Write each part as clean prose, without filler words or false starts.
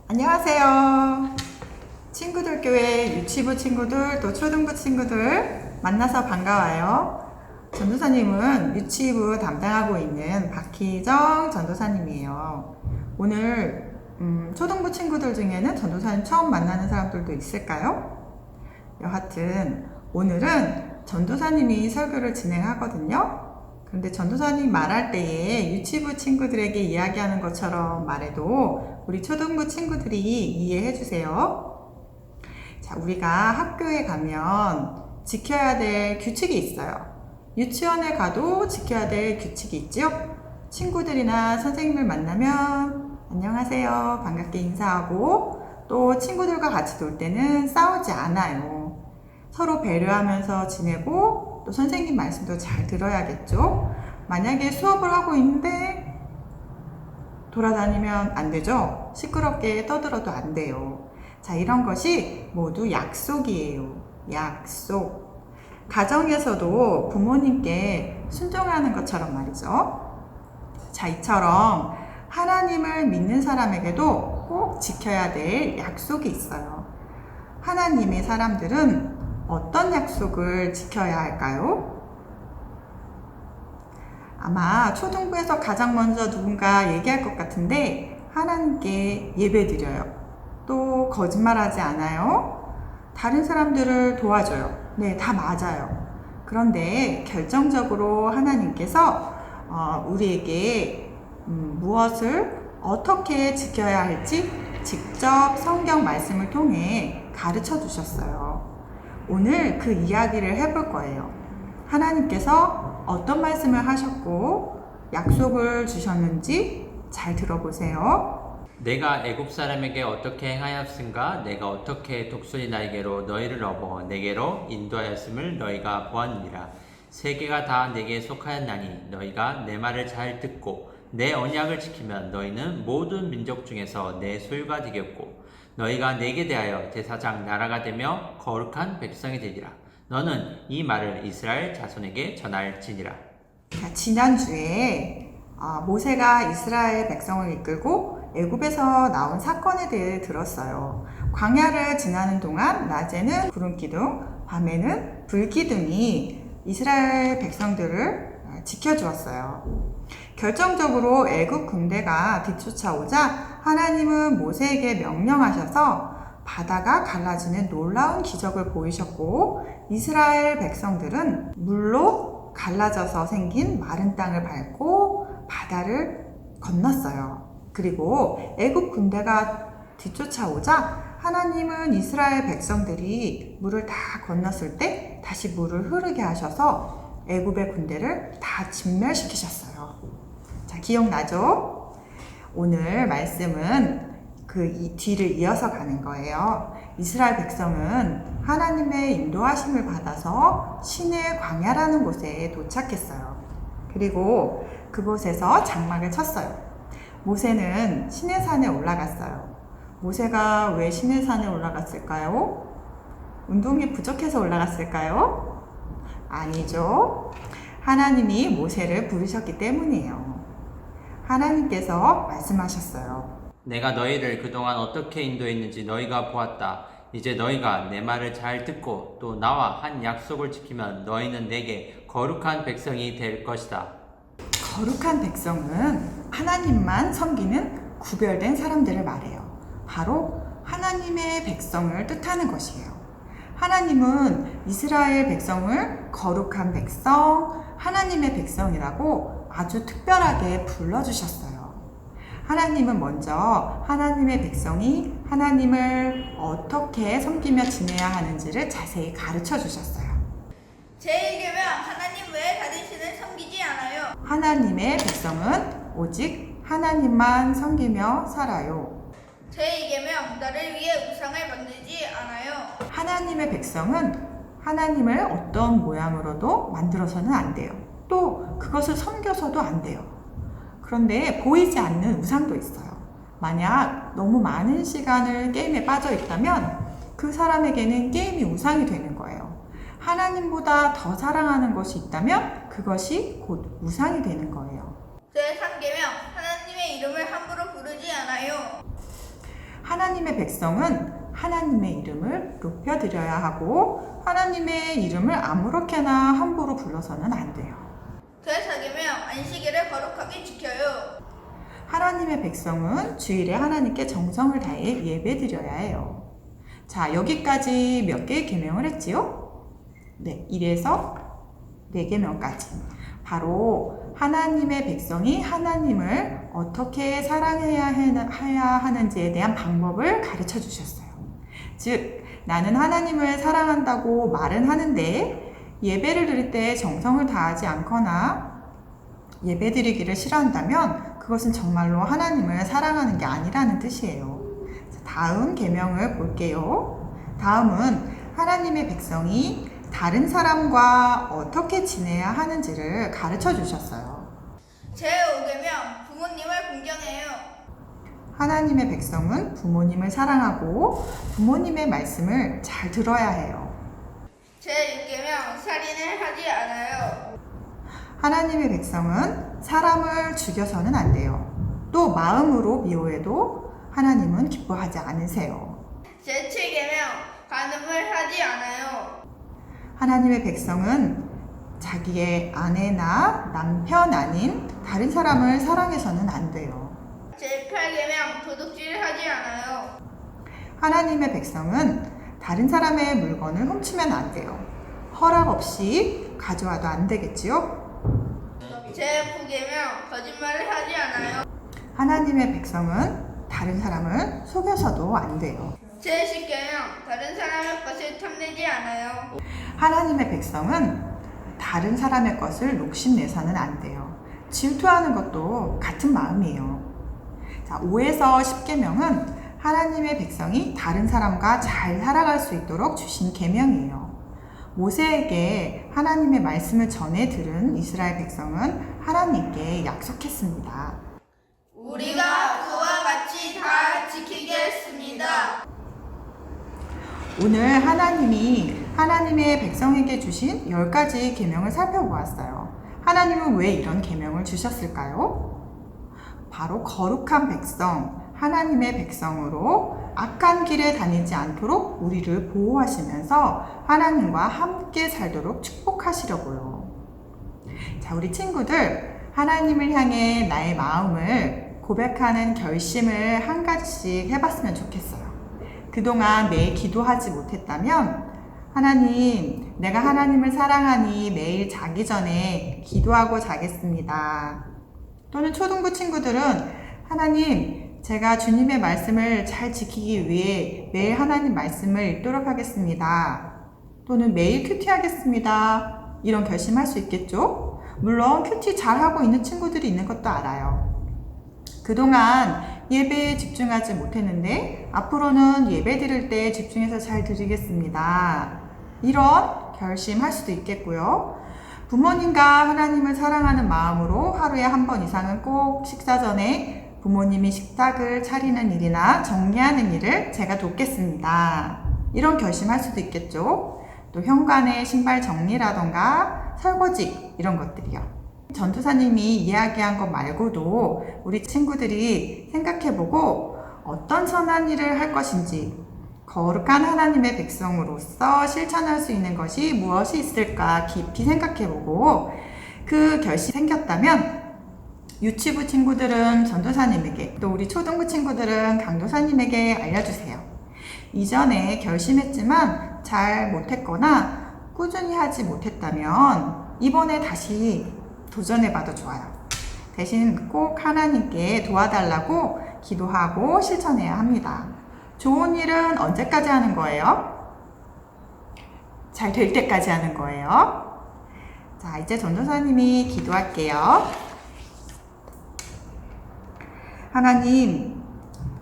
안녕하세요. 친구들 교회 유치부 친구들 또 초등부 친구들 만나서 반가워요. 전도사님은 유치부 담당하고 있는 박희정 전도사님이에요. 오늘 초등부 친구들 중에는 전도사님 처음 만나는 사람들도 있을까요? 여하튼 오늘은 전도사님이 설교를 진행하거든요. 그런데 전도사님 말할 때에 유치부 친구들에게 이야기하는 것처럼 말해도 우리 초등부 친구들이 이해해 주세요. 자, 우리가 학교에 가면 지켜야 될 규칙이 있어요. 유치원에 가도 지켜야 될 규칙이 있죠? 친구들이나 선생님을 만나면 안녕하세요 반갑게 인사하고 또 친구들과 같이 놀 때는 싸우지 않아요. 서로 배려하면서 지내고 또 선생님 말씀도 잘 들어야겠죠? 만약에 수업을 하고 있는데 돌아다니면 안 되죠? 시끄럽게 떠들어도 안 돼요. 자, 이런 것이 모두 약속이에요. 약속. 가정에서도 부모님께 순종하는 것처럼 말이죠. 자, 이처럼 하나님을 믿는 사람에게도 꼭 지켜야 될 약속이 있어요. 하나님의 사람들은 어떤 약속을 지켜야 할까요? 아마 초등부에서 가장 먼저 누군가 얘기할 것 같은데 하나님께 예배드려요. 또 거짓말하지 않아요. 다른 사람들을 도와줘요. 네, 다 맞아요. 그런데 결정적으로 하나님께서 우리에게 무엇을 어떻게 지켜야 할지 직접 성경 말씀을 통해 가르쳐 주셨어요. 오늘 그 이야기를 해볼 거예요. 하나님께서 어떤 말씀을 하셨고 약속을 주셨는지 잘 들어보세요. 내가 애굽 사람에게 어떻게 행하였은가? 내가 어떻게 독수리 날개로 너희를 업어 내게로 인도하였음을 너희가 보았느니라. 세계가 다 내게 속하였나니 너희가 내 말을 잘 듣고 내 언약을 지키면 너희는 모든 민족 중에서 내 소유가 되겠고 너희가 내게 대하여 대사장 나라가 되며 거룩한 백성이 되리라. 너는 이 말을 이스라엘 자손에게 전할지니라. 지난주에 모세가 이스라엘 백성을 이끌고 애굽에서 나온 사건에 대해 들었어요. 광야를 지나는 동안 낮에는 구름기둥, 밤에는 불기둥이 이스라엘 백성들을 지켜주었어요. 결정적으로 애굽 군대가 뒤쫓아오자 하나님은 모세에게 명령하셔서 바다가 갈라지는 놀라운 기적을 보이셨고 이스라엘 백성들은 물로 갈라져서 생긴 마른 땅을 밟고 바다를 건넜어요. 그리고 애굽 군대가 뒤쫓아오자 하나님은 이스라엘 백성들이 물을 다 건넜을 때 다시 물을 흐르게 하셔서 애굽의 군대를 다 진멸시키셨어요. 자, 기억나죠? 오늘 말씀은 이 뒤를 이어서 가는 거예요. 이스라엘 백성은 하나님의 인도하심을 받아서 신의 광야라는 곳에 도착했어요. 그리고 그곳에서 장막을 쳤어요. 모세는 신의 산에 올라갔어요. 모세가 왜 신의 산에 올라갔을까요? 운동이 부족해서 올라갔을까요? 아니죠. 하나님이 모세를 부르셨기 때문이에요. 하나님께서 말씀하셨어요. 내가 너희를 그동안 어떻게 인도했는지 너희가 보았다. 이제 너희가 내 말을 잘 듣고 또 나와 한 약속을 지키면 너희는 내게 거룩한 백성이 될 것이다. 거룩한 백성은 하나님만 섬기는 구별된 사람들을 말해요. 바로 하나님의 백성을 뜻하는 것이에요. 하나님은 이스라엘 백성을 거룩한 백성, 하나님의 백성이라고 아주 특별하게 불러주셨어요. 하나님은 먼저 하나님의 백성이 하나님을 어떻게 섬기며 지내야 하는지를 자세히 가르쳐 주셨어요. 제1계명 하나님 외에 다른 신을 섬기지 않아요. 하나님의 백성은 오직 하나님만 섬기며 살아요. 제2계명 나를 위해 우상을 만들지 않아요. 하나님의 백성은 하나님을 어떤 모양으로도 만들어서는 안 돼요. 또 그것을 섬겨서도 안 돼요. 그런데 보이지 않는 우상도 있어요. 만약 너무 많은 시간을 게임에 빠져 있다면 그 사람에게는 게임이 우상이 되는 거예요. 하나님보다 더 사랑하는 것이 있다면 그것이 곧 우상이 되는 거예요. 제3계명 하나님의 이름을 함부로 부르지 않아요. 하나님의 백성은 하나님의 이름을 높여드려야 하고 하나님의 이름을 아무렇게나 함부로 불러서는 안 돼요. 되사기면 안식일을 거룩하게 지켜요. 하나님의 백성은 주일에 하나님께 정성을 다해 예배드려야 해요. 자, 여기까지 몇 개의 계명을 했지요? 네, 1에서 4계명까지. 바로 하나님의 백성이 하나님을 어떻게 사랑해야 하는지에 대한 방법을 가르쳐 주셨어요. 즉, 나는 하나님을 사랑한다고 말은 하는데 예배를 드릴 때 정성을 다하지 않거나 예배 드리기를 싫어한다면 그것은 정말로 하나님을 사랑하는 게 아니라는 뜻이에요. 다음 계명을 볼게요. 다음은 하나님의 백성이 다른 사람과 어떻게 지내야 하는지를 가르쳐 주셨어요. 제5계명 부모님을 공경해요. 하나님의 백성은 부모님을 사랑하고 부모님의 말씀을 잘 들어야 해요. 제6계명 살인을 하지 않아요. 하나님의 백성은 사람을 죽여서는 안 돼요. 또 마음으로 미워해도 하나님은 기뻐하지 않으세요. 제7계명 간음을 하지 않아요. 하나님의 백성은 자기의 아내나 남편 아닌 다른 사람을 사랑해서는 안 돼요. 제8계명 도둑질을 하지 않아요. 하나님의 백성은 다른 사람의 물건을 훔치면 안 돼요. 허락 없이 가져와도 안 되겠지요? 제9계명 거짓말을 하지 않아요. 하나님의 백성은 다른 사람을 속여서도 안 돼요. 제10계명 다른 사람의 것을 탐내지 않아요. 하나님의 백성은 다른 사람의 것을 욕심내서는 안 돼요. 질투하는 것도 같은 마음이에요. 자, 5에서 10계명은 하나님의 백성이 다른 사람과 잘 살아갈 수 있도록 주신 계명이에요. 모세에게 하나님의 말씀을 전해 들은 이스라엘 백성은 하나님께 약속했습니다. 우리가 그와 같이 다 지키겠습니다. 오늘 하나님이 하나님의 백성에게 주신 10가지 계명을 살펴보았어요. 하나님은 왜 이런 계명을 주셨을까요? 바로 거룩한 백성, 하나님의 백성으로 악한 길에 다니지 않도록 우리를 보호하시면서 하나님과 함께 살도록 축복하시려고요. 자, 우리 친구들, 하나님을 향해 나의 마음을 고백하는 결심을 한 가지씩 해봤으면 좋겠어요. 그동안 매일 기도하지 못했다면 하나님, 내가 하나님을 사랑하니 매일 자기 전에 기도하고 자겠습니다. 또는 초등부 친구들은 하나님, 제가 주님의 말씀을 잘 지키기 위해 매일 하나님 말씀을 읽도록 하겠습니다. 또는 매일 큐티 하겠습니다. 이런 결심할 수 있겠죠? 물론 큐티 잘하고 있는 친구들이 있는 것도 알아요. 그동안 예배에 집중하지 못했는데 앞으로는 예배 드릴 때 집중해서 잘 드리겠습니다. 이런 결심할 수도 있겠고요. 부모님과 하나님을 사랑하는 마음으로 하루에 한 번 이상은 꼭 식사 전에 부모님이 식탁을 차리는 일이나 정리하는 일을 제가 돕겠습니다. 이런 결심할 수도 있겠죠. 또 현관의 신발 정리라던가 설거지 이런 것들이요. 전도사님이 이야기한 것 말고도 우리 친구들이 생각해보고 어떤 선한 일을 할 것인지 거룩한 하나님의 백성으로서 실천할 수 있는 것이 무엇이 있을까 깊이 생각해보고 그 결심이 생겼다면 유치부 친구들은 전도사님에게 또 우리 초등부 친구들은 강도사님에게 알려주세요. 이전에 결심했지만 잘 못했거나 꾸준히 하지 못했다면 이번에 다시 도전해봐도 좋아요. 대신 꼭 하나님께 도와달라고 기도하고 실천해야 합니다. 좋은 일은 언제까지 하는 거예요? 잘 될 때까지 하는 거예요. 자, 이제 전도사님이 기도할게요. 하나님,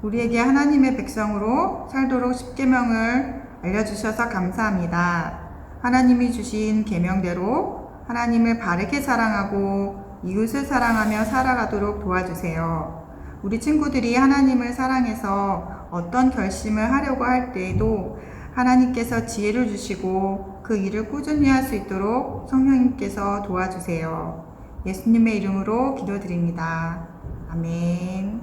우리에게 하나님의 백성으로 살도록 10계명을 알려주셔서 감사합니다. 하나님이 주신 계명대로 하나님을 바르게 사랑하고 이웃을 사랑하며 살아가도록 도와주세요. 우리 친구들이 하나님을 사랑해서 어떤 결심을 하려고 할 때에도 하나님께서 지혜를 주시고 그 일을 꾸준히 할 수 있도록 성령님께서 도와주세요. 예수님의 이름으로 기도드립니다. 아멘.